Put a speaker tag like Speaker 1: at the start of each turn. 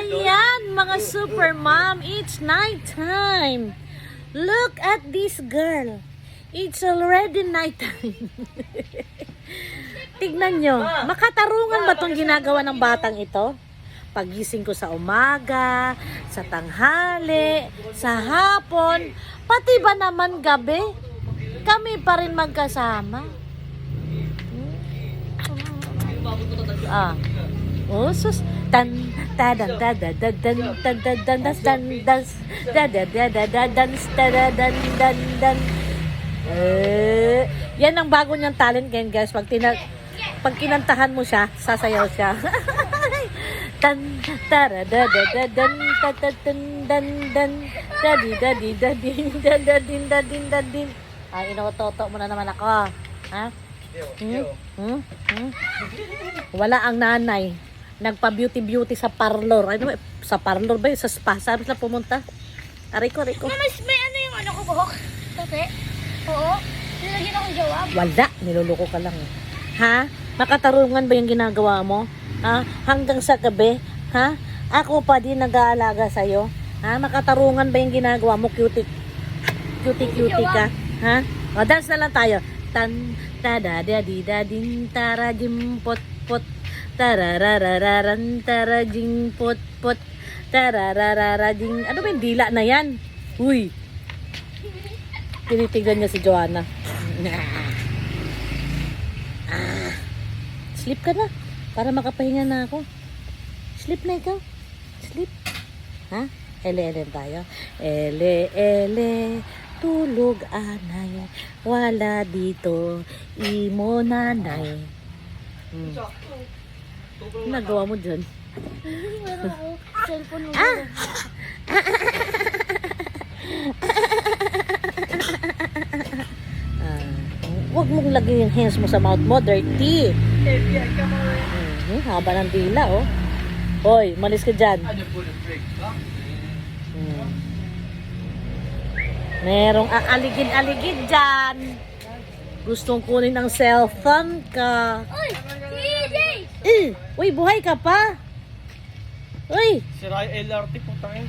Speaker 1: Ayan, mga super mom, it's night time. Look at this girl. It's already night time. Tignan nyo, makatarungan ba itong ginagawa ng batang ito? Pagising ko sa umaga, sa tanghali, sa hapon, pati ba naman gabi, kami pa rin magkasama. Sus, tan tadan tadan tadan tadan tadan tadan tadan tadan tadan. Yan ang bago niyang talent ngayon, guys. Pag kinantahan mo siya, sasayaw siya. Tan tara da da da dan ta ta tan dan dan dadi dadi dadi dadin dadin dadin. Inototo mo na naman ako. Ha? Wala ang nanay. Nagpa-beauty sa parlor. Ano, sa parlor ba? Sa spa. Sabi sila pumunta. Aray ko.
Speaker 2: May ano yung ano ko buhok? Tote? Oo. Nilagyan akong jawab.
Speaker 1: Wala. Niluloko ka lang. Ha? Makatarungan ba yung ginagawa mo? Ha? Hanggang sa gabi? Ha? Ako pa din nag-aalaga sa'yo? Ha? Makatarungan ba yung ginagawa mo? Cutie ka? Ha? O, dance na lang tayo. Tan tada dadi dadin tara jim pot pot tararararan tara jing pot pot tarararara jing. Ano ba yung dila na yan? Uy, tinitignan niya si Joanna. Sleep ka na para makapahinga na ako. Sleep na ikaw. Sleep. Ha? Ele tayo. Ele tulog anay, wala dito, imo nanay. Nagawa mo dyan?
Speaker 2: Cellphone mo.
Speaker 1: Huwag mong lagay yung hands mo sa mouth mo, dirty. Haba ng dila, oh. Hoy, malis ka dyan. Merong aaligid-aligid dyan. Gustong kunin ang cellphone ka.
Speaker 2: Uy! DJ!
Speaker 1: Uy, buhay ka pa. Uy!
Speaker 3: Sira yung LRT po tayo.